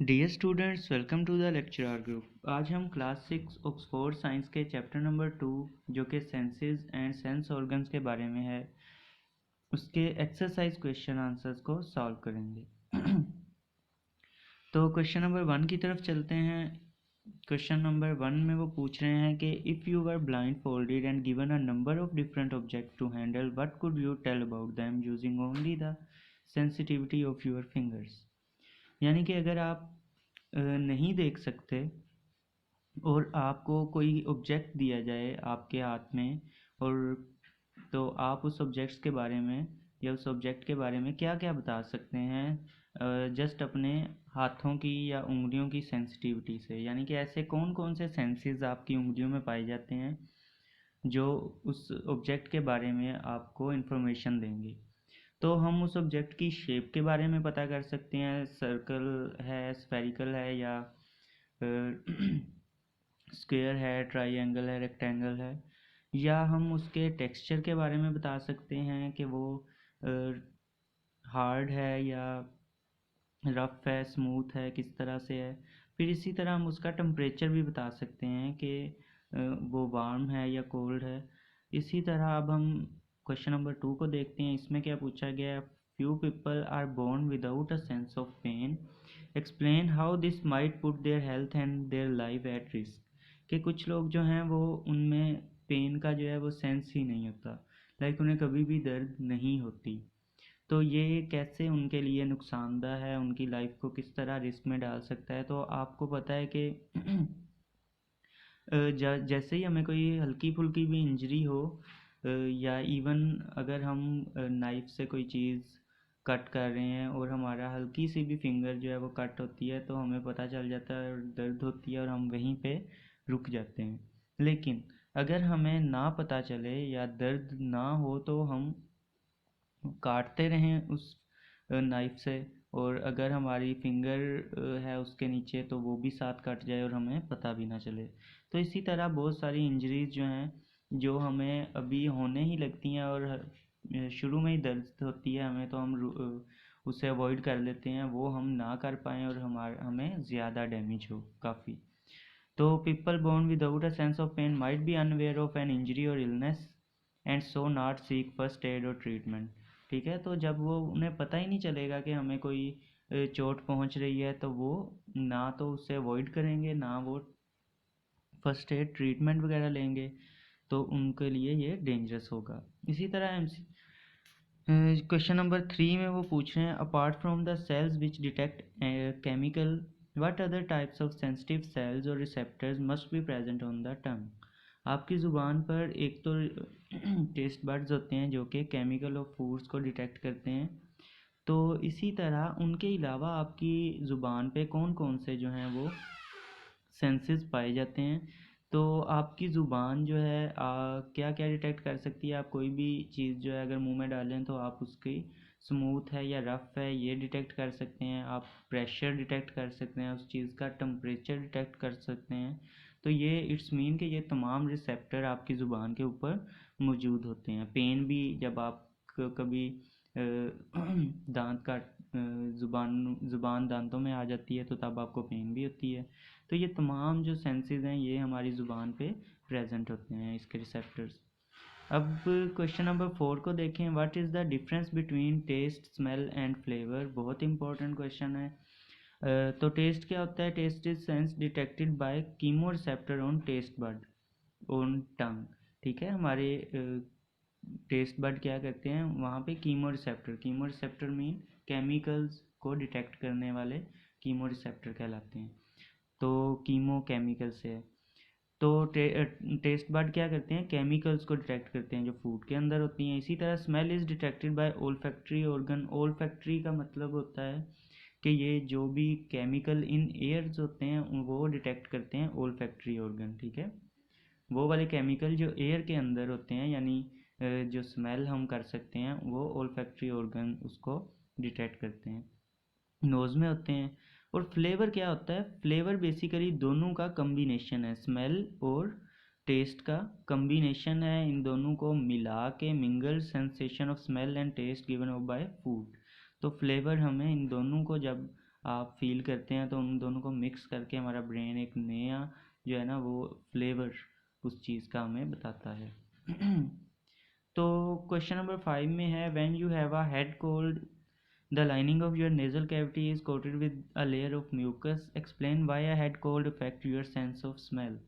Dear students, welcome to the lecture hour group. आज हम class 6 Oxford science के chapter number 2 जो कि सेंसेस एंड सेंस ऑर्गन्स के बारे में है, उसके एक्सरसाइज क्वेश्चन आंसर्स को सॉल्व करेंगे। तो क्वेश्चन नंबर 1 की तरफ चलते हैं। क्वेश्चन नंबर 1 में वो पूछ रहे हैं कि if you were blindfolded and given a number of different object to handle, what could you tell about them using only the sensitivity of your fingers. यानी कि अगर आप नहीं देख सकते और आपको कोई ऑब्जेक्ट दिया जाए आपके हाथ में, और तो आप उस ऑब्जेक्ट्स के बारे में या उस ऑब्जेक्ट के बारे में क्या क्या बता सकते हैं जस्ट अपने हाथों की या उंगलियों की सेंसिटिविटी से। यानी कि ऐसे कौन कौन से सेंसेस आपकी उंगलियों में पाए जाते हैं जो उस ऑब्जेक्ट के बारे में आपको इन्फॉर्मेशन देंगे। तो हम उस ऑब्जेक्ट की शेप के बारे में पता कर सकते हैं, सर्कल है, स्फेरिकल है, या स्क्वायर है, ट्राइंगल है, रेक्टेंगल है। या हम उसके टेक्सचर के बारे में बता सकते हैं कि वो हार्ड है या रफ है, स्मूथ है, किस तरह से है। फिर इसी तरह हम उसका टेम्परेचर भी बता सकते हैं कि वो वार्म है या कोल्ड है। इसी तरह अब हम क्वेश्चन नंबर 2 को देखते हैं। इसमें क्या पूछा गया है, few people are born without a sense of pain, explain how this might put their health and their life at risk. कि कुछ लोग जो हैं वो उनमें पेन का जो है वो सेंस ही नहीं होता, लाइक उन्हें कभी भी दर्द नहीं होती। तो ये कैसे उनके लिए नुकसानदेह है, उनकी लाइफ को किस तरह रिस्क में डाल सकता है। तो आपको पता है कि जैसे ही हमें कोई हल्की फुल्की भी इंजरी हो, या इवन अगर हम नाइफ से कोई चीज़ कट कर रहे हैं और हमारा हल्की सी भी फिंगर जो है वो कट होती है, तो हमें पता चल जाता है और दर्द होती है और हम वहीं पे रुक जाते हैं। लेकिन अगर हमें ना पता चले या दर्द ना हो तो हम काटते रहें उस नाइफ से, और अगर हमारी फिंगर है उसके नीचे तो वो भी साथ कट जाए और हमें पता भी ना चले। तो इसी तरह बहुत सारी इंजरीज जो हैं जो हमें अभी होने ही लगती हैं और शुरू में ही दर्द होती है हमें, तो हम उसे अवॉइड कर लेते हैं, वो हम ना कर पाएँ और हमें ज़्यादा डैमेज हो काफ़ी। तो people born without a sense of pain might be unaware of an injury or illness and so not seek first aid or treatment। ठीक है, तो जब वो उन्हें पता ही नहीं चलेगा कि हमें कोई चोट पहुंच रही है, तो वो ना तो उससे अवॉइड करेंगे, ना वो फर्स्ट एड ट्रीटमेंट वगैरह लेंगे, तो उनके लिए ये डेंजरस होगा। इसी तरह एमसी क्वेश्चन नंबर 3 में वो पूछ रहे हैं, apart from the cells which detect chemical, what other types of sensitive cells और receptors must be present on the tongue. आपकी ज़ुबान पर एक तो टेस्ट बड्स होते हैं जो कि केमिकल और फूड्स को डिटेक्ट करते हैं। तो इसी तरह उनके अलावा आपकी ज़ुबान पे कौन कौन से जो हैं वो सेंसेस पाए जाते हैं। तो आपकी ज़ुबान जो है क्या क्या डिटेक्ट कर सकती है। आप कोई भी चीज़ जो है अगर मुंह में डालें तो आप उसकी स्मूथ है या रफ़ है ये डिटेक्ट कर सकते हैं। आप प्रेशर डिटेक्ट कर सकते हैं, उस चीज़ का टेम्परेचर डिटेक्ट कर सकते हैं। तो ये इट्स मीन कि ये तमाम रिसेप्टर आपकी ज़ुबान के ऊपर मौजूद होते हैं। पेन भी जब आप कभी दांत का ज़ुबान दांतों में आ जाती है तो तब आपको पेन भी होती है। तो ये तमाम जो सेंसेस हैं ये हमारी ज़ुबान पे प्रेजेंट होते हैं, इसके रिसेप्टर्स। अब क्वेश्चन नंबर 4 को देखें, what is the difference between taste, smell and flavour. बहुत इंपॉर्टेंट क्वेश्चन है। तो टेस्ट क्या होता है, taste is sense detected by chemo receptor on taste bud on tongue. ठीक है, हमारे टेस्ट बड क्या करते हैं, वहाँ पे कीमो रिसेप्टर मीन केमिकल्स को डिटेक्ट करने वाले कीमो रिसेप्टर कहलाते हैं। तो कीमो केमिकल से है। तो टेस्ट बड क्या करते हैं, केमिकल्स को डिटेक्ट करते हैं जो फूड के अंदर होती हैं। इसी तरह smell is detected by olfactory organ. Olfactory का मतलब होता है कि ये जो भी केमिकल इन एयर्स होते हैं वो डिटेक्ट करते हैं ओल्फैक्टरी ऑर्गन। ठीक है, वो वाले केमिकल जो एयर के अंदर होते हैं, यानी जो स्मेल हम कर सकते हैं, वो ओल्फैक्टरी ऑर्गन उसको डिटेक्ट करते हैं, नोज़ में होते हैं। और फ्लेवर क्या होता है, फ्लेवर बेसिकली दोनों का कम्बिनेशन है, स्मेल और टेस्ट का कम्बिनेशन है। इन दोनों को मिला के mingle sensation of smell and taste given by food. तो फ्लेवर हमें इन दोनों को जब आप फील करते हैं, तो उन दोनों को मिक्स करके हमारा ब्रेन एक नया जो है ना वो फ्लेवर उस चीज़ का हमें बताता है। तो क्वेश्चन नंबर 5 में है, when you have a head cold the lining of your nasal cavity is coated with a layer of mucus, explain why a head cold affect your sense of smell.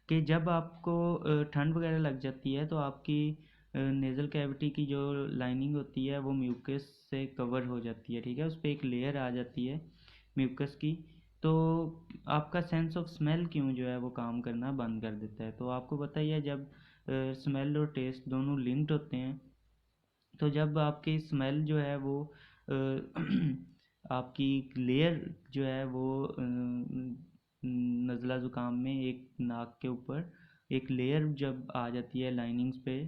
कि जब आपको ठंड वगैरह लग जाती है तो आपकी नेज़ल कैविटी की जो लाइनिंग होती है वो म्यूकस से कवर हो जाती है, ठीक है, उस पर एक लेयर आ जाती है म्यूकस की। तो आपका सेंस ऑफ स्मेल क्यों जो है वो काम करना बंद कर देता है? तो आपको पता ही है, जब स्मेल और टेस्ट दोनों लिंक्ड होते हैं, तो जब आपकी स्मेल जो है वो अ, आपकी लेयर जो है वो नज़ला ज़ुकाम में एक नाक के ऊपर एक लेयर जब आ जाती है लाइनिंग्स पे,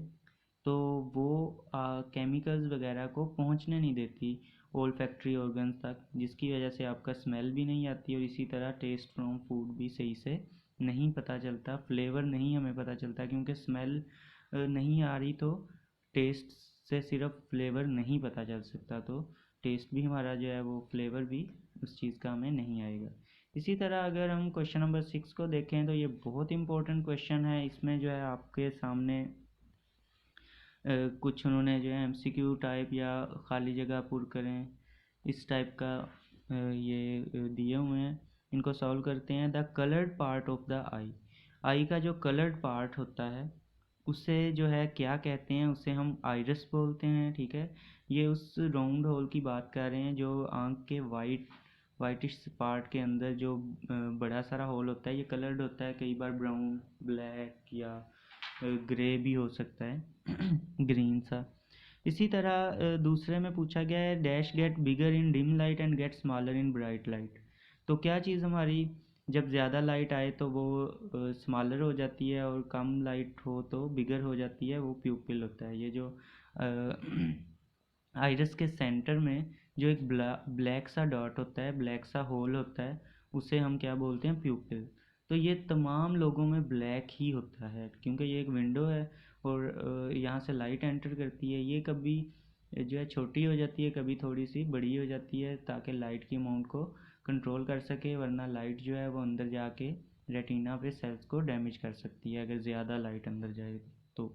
तो वो केमिकल्स वगैरह को पहुंचने नहीं देती ओल फैक्ट्री ऑर्गन्स तक, जिसकी वजह से आपका स्मेल भी नहीं आती और इसी तरह टेस्ट फ्रॉम फूड भी सही से नहीं पता चलता, फ्लेवर नहीं हमें पता चलता, क्योंकि स्मेल नहीं आ रही तो टेस्ट से सिर्फ फ्लेवर नहीं पता चल सकता, तो टेस्ट भी हमारा जो है वो फ्लेवर भी उस चीज़ का हमें नहीं आएगा। इसी तरह अगर हम क्वेश्चन नंबर 6 को देखें तो ये बहुत इंपॉर्टेंट क्वेश्चन है। इसमें जो है आपके सामने कुछ उन्होंने जो है एमसीक्यू टाइप या खाली जगह पुर करें इस टाइप का ये दिए हुए हैं, इनको सॉल्व करते हैं। The coloured part of the eye, eye का जो कलर्ड पार्ट होता है उसे जो है क्या कहते हैं? उसे हम आइरिस बोलते हैं, ठीक है। ये उस राउंड होल की बात कर रहे हैं जो आँख के वाइटिश पार्ट के अंदर जो बड़ा सारा होल होता है, ये कलर्ड होता है, कई बार ब्राउन, ब्लैक या ग्रे भी हो सकता है ग्रीन सा। इसी तरह दूसरे में पूछा गया है, dash get bigger in dim light and get smaller in bright light. तो क्या चीज़ हमारी जब ज़्यादा लाइट आए तो वो स्मॉलर हो जाती है और कम लाइट हो तो बिगर हो जाती है, वो प्यूपिल होता है। ये जो आइरिस के सेंटर में जो एक ब्लैक सा डॉट होता है, ब्लैक सा होल होता है, उसे हम क्या बोलते हैं? प्यूपिल। तो ये तमाम लोगों में ब्लैक ही होता है, क्योंकि ये एक विंडो है और यहाँ से लाइट एंटर करती है। ये कभी जो है छोटी हो जाती है, कभी थोड़ी सी बड़ी हो जाती है, ताकि लाइट की अमाउंट को कंट्रोल कर सके, वरना लाइट जो है वो अंदर जाके रेटिना पे सेल्स को डैमेज कर सकती है अगर ज़्यादा लाइट अंदर जाए तो।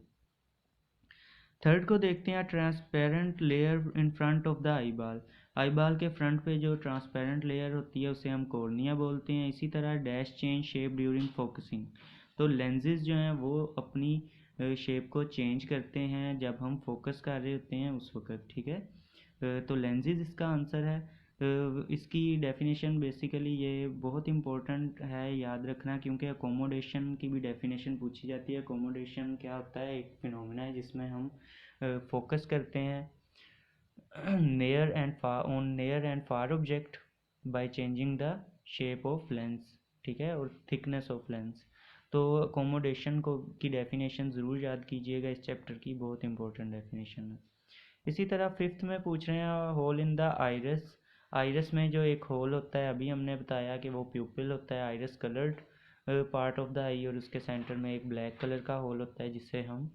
थर्ड को देखते हैं, transparent layer in front of the eyeball. Eyeball के फ्रंट पे जो ट्रांसपेरेंट लेयर होती है उसे हम कॉर्निया बोलते हैं। इसी तरह dash change shape during focusing. तो लेंसेज जो हैं वो अपनी शेप को चेंज करते हैं जब हम फोकस कर रहे होते हैं उस वक्त, ठीक है। तो लेंसेज इसका आंसर है। इसकी डेफिनेशन बेसिकली ये बहुत इंपॉर्टेंट है याद रखना, क्योंकि अकोमोडेशन की भी डेफिनेशन पूछी जाती है। अकोमोडेशन क्या होता है? एक फिनोमेना है जिसमें हम फोकस करते हैं near and far object by changing the shape of lens, ठीक है, और thickness of lens। तो अकोमोडेशन को की डेफिनेशन ज़रूर याद कीजिएगा, इस चैप्टर की बहुत इंपॉर्टेंट डेफिनेशन है। इसी तरह फिफ्थ में पूछ रहे हैं, hole in the iris. Iris में जो एक होल होता है, अभी हमने बताया कि वो प्यूपिल होता है, iris coloured part of the eye, और उसके सेंटर में एक ब्लैक कलर का होल होता है जिसे हम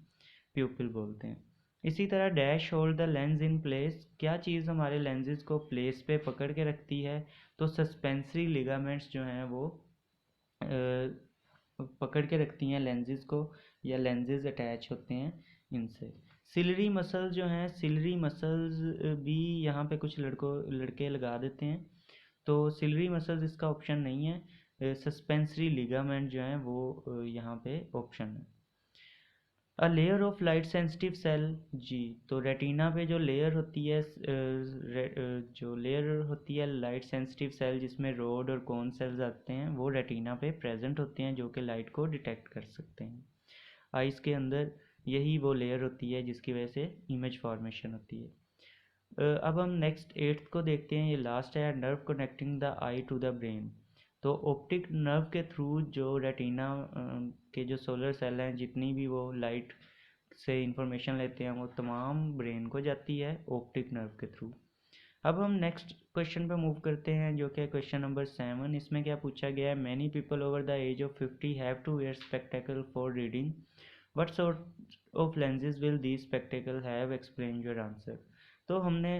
प्यूपिल बोलते हैं। इसी तरह dash hold the lens in place. क्या चीज़ हमारे लेंसेज को प्लेस पे पकड़ के रखती है? तो सस्पेंसरी लिगामेंट्स जो हैं वो पकड़ के रखती हैं लेंसेज को, या लेंसेज अटैच होते हैं इनसे। सिलरी मसल्स जो हैं, सिलरी मसल्स भी यहाँ पे कुछ लड़के लगा देते हैं, तो सिलरी मसल्स इसका ऑप्शन नहीं है। सस्पेंसरी लिगामेंट जो हैं वो यहाँ पे ऑप्शन है। A layer of light sensitive cell, जी, तो रेटिना पे जो लेयर होती है जो लेयर होती है लाइट सेंसिटिव सेल, जिसमें रोड और कोन सेल्स आते हैं, वो रेटिना पे प्रेजेंट होते हैं जो कि लाइट को डिटेक्ट कर सकते हैं। आइस के अंदर यही वो लेयर होती है जिसकी वजह से इमेज फॉर्मेशन होती है। अब हम नेक्स्ट एट्थ को देखते हैं, ये लास्ट है, nerve connecting the eye to the brain. तो ऑप्टिक नर्व के थ्रू जो रेटिना के जो सोलर सेल हैं, जितनी भी वो लाइट से इंफॉर्मेशन लेते हैं, वो तमाम ब्रेन को जाती है ऑप्टिक नर्व के थ्रू। अब हम नेक्स्ट क्वेश्चन पे मूव करते हैं, जो कि है क्वेश्चन नंबर 7। इसमें क्या पूछा गया है, many people over the age of 50 have to wear spectacle for reading, what sort of lenses will these spectacle have, explain your answer. तो हमने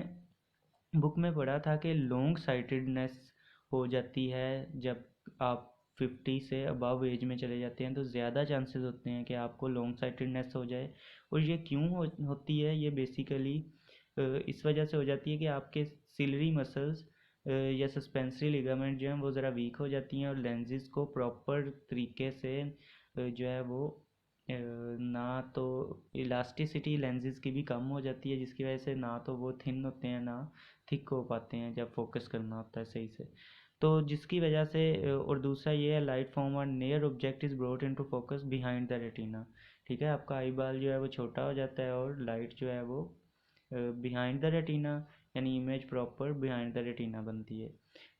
बुक में पढ़ा था कि लॉन्ग साइटेडनेस हो जाती है जब आप 50 से अबव एज में चले जाते हैं, तो ज़्यादा चांसेस होते हैं कि आपको लॉन्ग साइटेडनेस हो जाए। और ये क्यों होती है, ये बेसिकली इस वजह से हो जाती है कि आपके सिलरी मसल्स या सस्पेंसरी लिगामेंट जो हैं वो ज़रा वीक हो जाती हैं, और लेंसेज को प्रॉपर तरीके से जो है वो ना तो इलास्टिसिटी लेंसेज की भी कम हो जाती है, जिसकी वजह से ना तो वो थिन होते हैं ना थिक हो पाते हैं जब फोकस करना होता है सही से। तो जिसकी वजह से और दूसरा ये है, light from a near object is brought into focus behind the retina. ठीक है, आपका आई बाल जो है वो छोटा हो जाता है और लाइट जो है वो बिहाइंड द रेटिना, यानी image proper behind the retina बनती है।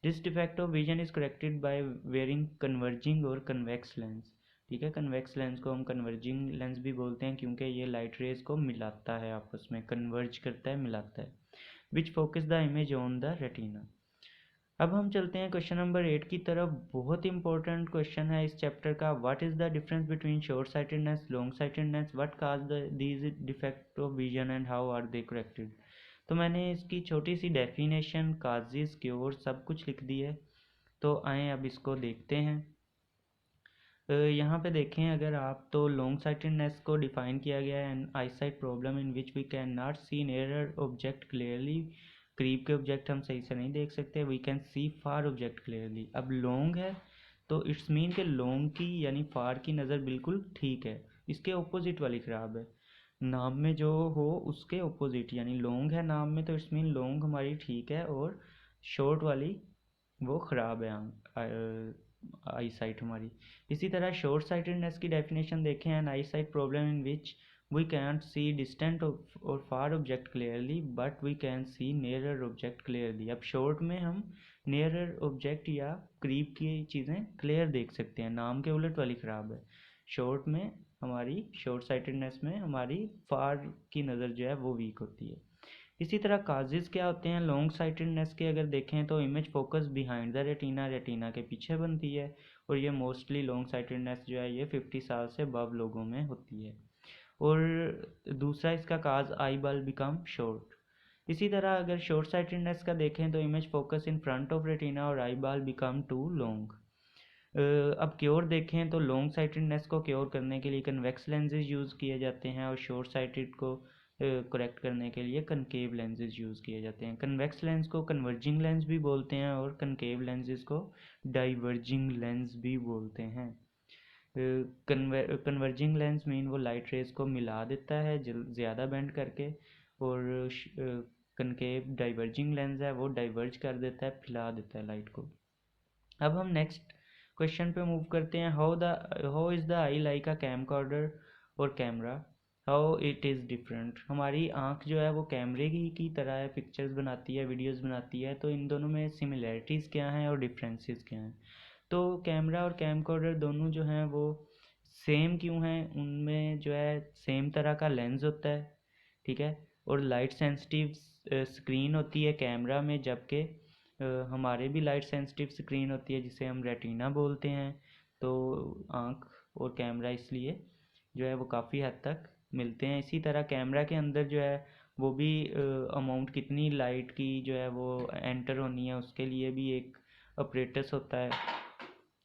This defect of vision is corrected bye wearing converging और कन्वेक्स लेंस। ठीक है, कन्वेक्स लेंस को हम कन्वर्जिंग लेंस भी बोलते हैं क्योंकि ये लाइट रेज को मिलाता है, आपस में कन्वर्ज करता है, मिलाता है, which focus the image on the retina. अब हम चलते हैं क्वेश्चन नंबर 8 की तरफ। बहुत इंपॉर्टेंट क्वेश्चन है इस चैप्टर का। What is the difference between short sightedness long sightedness, what cause these defect of vision and how are they corrected. तो मैंने इसकी छोटी सी डेफिनेशन, काजेस, क्योर सब कुछ लिख दी है, तो आए अब इसको देखते हैं। यहाँ पे देखें अगर आप, तो लॉन्ग साइटेडनेस को डिफाइन किया गया है an eyesight problem in which we can not see near object clearly. करीब के ऑब्जेक्ट हम सही से नहीं देख सकते। We can see far object clearly. अब लॉन्ग है तो इट्स मीन के लॉन्ग की यानी फार की नज़र बिल्कुल ठीक है, इसके ऑपोजिट वाली ख़राब है। नाम में जो हो उसके ऑपोजिट, यानी लॉन्ग है नाम में तो इट्स मीन लॉन्ग हमारी ठीक है और शॉर्ट वाली वो ख़राब है आई साइट हमारी। इसी तरह शॉर्ट साइटेडनेस की डेफिनेशन देखें, an eye sight problem in which we can see distant और far object clearly but we can see nearer object clearly. अब शॉर्ट में हम नियरर ऑब्जेक्ट या करीब की चीज़ें क्लियर देख सकते हैं, नाम के उलट वाली ख़राब है। शॉर्ट में हमारी, शॉर्ट साइटेडनेस में हमारी फार की नज़र जो है वो वीक होती है। इसी तरह काजेज़ क्या होते हैं लॉन्ग साइटेडनेस के, अगर देखें तो image focus behind the retina, retina के पीछे बनती है, और ये मोस्टली लॉन्ग साइटेडनेस जो है ये 50 साल से अबव लोगों में होती है। और दूसरा इसका cause, eye ball become short. इसी तरह अगर शॉर्ट साइटेडनेस का देखें तो image focus in front of retina और eye ball become too long. अब क्योर देखें तो लॉन्ग साइटेडनेस को क्योर करने के लिए कन्वेक्स लेंसेज यूज़ किए जाते हैं, और शॉर्ट साइटेड को करेक्ट करने के लिए कनकेव लेंसेज यूज़ किए जाते हैं। कन्वेक्स लेंस को कन्वर्जिंग लेंस भी बोलते हैं और कनकेव लेंसेज को डाइवर्जिंग लेंस भी बोलते हैं। कन्वर्जिंग लेंस मीन वो लाइट रेज को मिला देता है ज़्यादा बेंड करके, और कनकेव डाइवर्जिंग लेंस है वो डाइवर्ज कर देता है, फैला देता है लाइट को। अब हम नेक्स्ट क्वेश्चन पे मूव करते हैं। How is the eye like a camcorder और camera, how it is different. हमारी आँख जो है वो कैमरे की तरह है, पिक्चर्स बनाती है, वीडियोस बनाती है, तो इन दोनों में सिमिलैरिटीज़ क्या हैं और डिफरेंसेस क्या हैं। तो कैमरा और कैमकॉर्डर दोनों जो हैं वो सेम क्यों हैं, उनमें जो है सेम तरह का लेंस होता है, ठीक है, और लाइट सेंसिटिव स्क्रीन होती है कैमरा में, जबकि हमारे भी लाइट सेंसिटिव स्क्रीन होती है जिसे हम रेटिना बोलते हैं। तो आँख और कैमरा इसलिए जो है वो काफ़ी हद तक मिलते हैं। इसी तरह कैमरा के अंदर जो है वो भी अमाउंट कितनी लाइट की जो है वो एंटर होनी है उसके लिए भी एक अपरेटस होता है।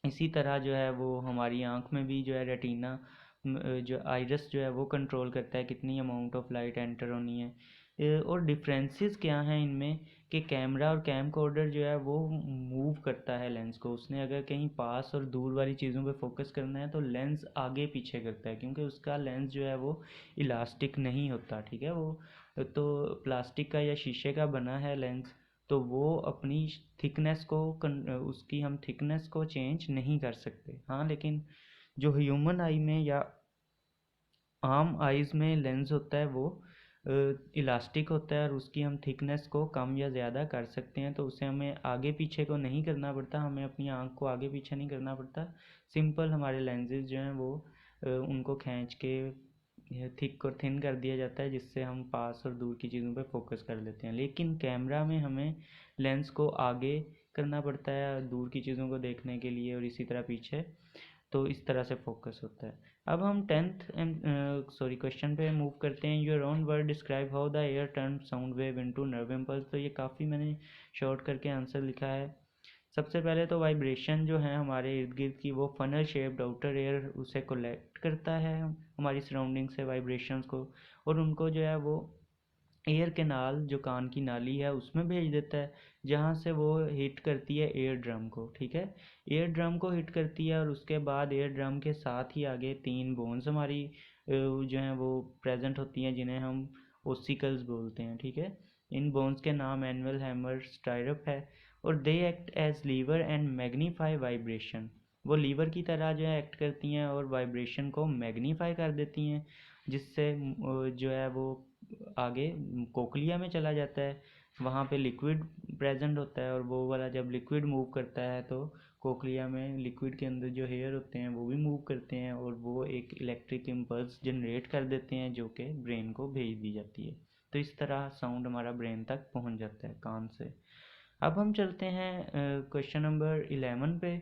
इसी तरह जो है वो हमारी आँख में भी जो है रेटिना जो आइरस जो है वो कंट्रोल करता है कितनी अमाउंट ऑफ लाइट एंटर होनी है। और डिफरेंसेस क्या हैं इनमें कि कैमरा और कैमकॉर्डर जो है वो मूव करता है लेंस को। उसने अगर कहीं पास और दूर वाली चीज़ों पे फोकस करना है तो लेंस आगे पीछे करता है, क्योंकि उसका लेंस जो है वो इलास्टिक नहीं होता, ठीक है, वो तो प्लास्टिक का या शीशे का बना है लेंस, तो वो अपनी थिकनेस को उसकी हम थिकनेस को चेंज नहीं कर सकते। हाँ, लेकिन जो ह्यूमन आई में या आम आइज़ में लेंस होता है वो इलास्टिक होता है और उसकी हम थिकनेस को कम या ज़्यादा कर सकते हैं, तो उसे हमें आगे पीछे को नहीं करना पड़ता, हमें अपनी आँख को आगे पीछे नहीं करना पड़ता। सिंपल हमारे लेंसेज जो हैं वो उनको खींच के थिक और थिन कर दिया जाता है, जिससे हम पास और दूर की चीज़ों पे फोकस कर लेते हैं। लेकिन कैमरा में हमें लेंस को आगे करना पड़ता है दूर की चीज़ों को देखने के लिए, और इसी तरह पीछे। तो इस तरह से फोकस होता है। अब हम क्वेश्चन पे मूव करते हैं। Your own word describe how the air turn sound wave into nerve impulse. तो ये काफ़ी मैंने शॉर्ट करके आंसर लिखा है। सबसे पहले तो वाइब्रेशन जो है हमारे इर्द गिर्द की, वो फनल शेप्ड आउटर एयर उसे कलेक्ट करता है हमारी सराउंडिंग से वाइब्रेशंस को, और उनको जो है वो एयर कैनाल, जो कान की नाली है, उसमें भेज देता है, जहाँ से वो हिट करती है एयर ड्रम को। ठीक है, एयर ड्रम को हिट करती है, और उसके बाद एयर ड्रम के साथ ही आगे 3 बोन्स हमारी जो हैं वो प्रेजेंट होती हैं, जिन्हें हम ओसिकल्स बोलते हैं। ठीक है, इन बोन्स के नाम एनुअल, हैमर, स्टाइरप है, और they act as lever and magnify vibration. वो लीवर की तरह जो है एक्ट करती हैं और वाइब्रेशन को मैग्नीफाई कर देती हैं, जिससे जो है वो आगे कोकलिया में चला जाता है। वहाँ पे लिक्विड प्रेजेंट होता है, और वो वाला जब लिक्विड मूव करता है तो कोकलिया में लिक्विड के अंदर जो हेयर होते हैं वो भी मूव करते हैं, और वो एक इलेक्ट्रिक इम्पल्स जनरेट कर देते हैं, जो कि ब्रेन को भेज दी जाती है। तो इस तरह साउंड हमारा ब्रेन तक पहुँच जाता है कान से। अब हम चलते हैं क्वेश्चन नंबर 11 पे।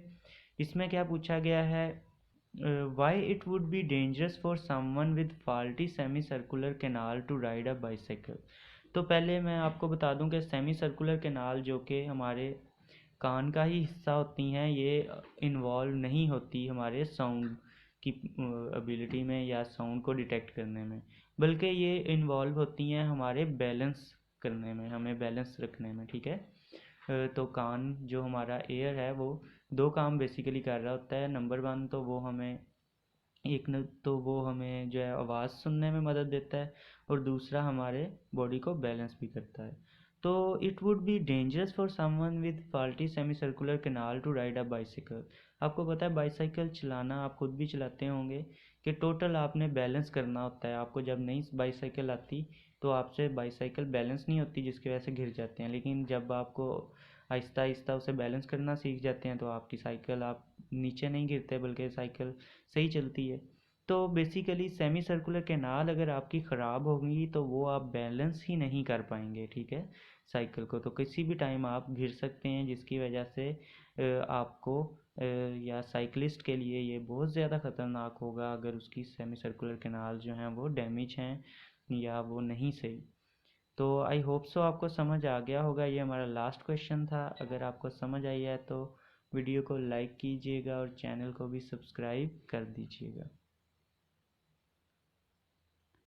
इसमें क्या पूछा गया है, why it would be dangerous for someone with faulty semi circular canal to ride a bicycle. तो पहले मैं आपको बता दूं कि सेमी सर्कुलर कैनाल, जो कि हमारे कान का ही हिस्सा होती हैं, ये इन्वॉल्व नहीं होती हमारे साउंड की एबिलिटी में या साउंड को डिटेक्ट करने में, बल्कि ये इन्वॉल्व होती हैं हमारे बैलेंस करने में, हमें बैलेंस रखने में। ठीक है, तो कान जो हमारा एयर है वो 2 काम बेसिकली कर रहा होता है। नंबर 1 तो वो हमें जो है आवाज़ सुनने में मदद देता है, और दूसरा हमारे बॉडी को बैलेंस भी करता है। तो it would be dangerous for someone with faulty semi circular canal to ride a bicycle. आपको पता है बाईसाइकिल चलाना, आप खुद भी चलाते होंगे, कि टोटल आपने बैलेंस करना होता है। आपको जब नई बाईसाइकिल आती तो आपसे बाईसाइकिल बैलेंस नहीं होती, जिसकी वजह से गिर जाते हैं, लेकिन जब आपको आहिस्ता आहिस्ता उसे बैलेंस करना सीख जाते हैं तो आपकी साइकिल, आप नीचे नहीं गिरते बल्कि साइकिल सही चलती है। तो बेसिकली सेमी सर्कुलर कैनाल अगर आपकी ख़राब होगी तो वो आप बैलेंस ही नहीं कर पाएंगे। ठीक है, साइकिल को तो किसी भी टाइम आप गिर सकते हैं, जिसकी वजह से आपको या साइकिलिस्ट के लिए ये बहुत ज़्यादा ख़तरनाक होगा अगर उसकी सेमी सर्कुलर कैनाल जो हैं वो डैमेज हैं या वो नहीं सही। तो आई होप सो आपको समझ आ गया होगा। ये हमारा लास्ट क्वेश्चन था। अगर आपको समझ आई है तो वीडियो को लाइक कीजिएगा और चैनल को भी सब्सक्राइब कर दीजिएगा।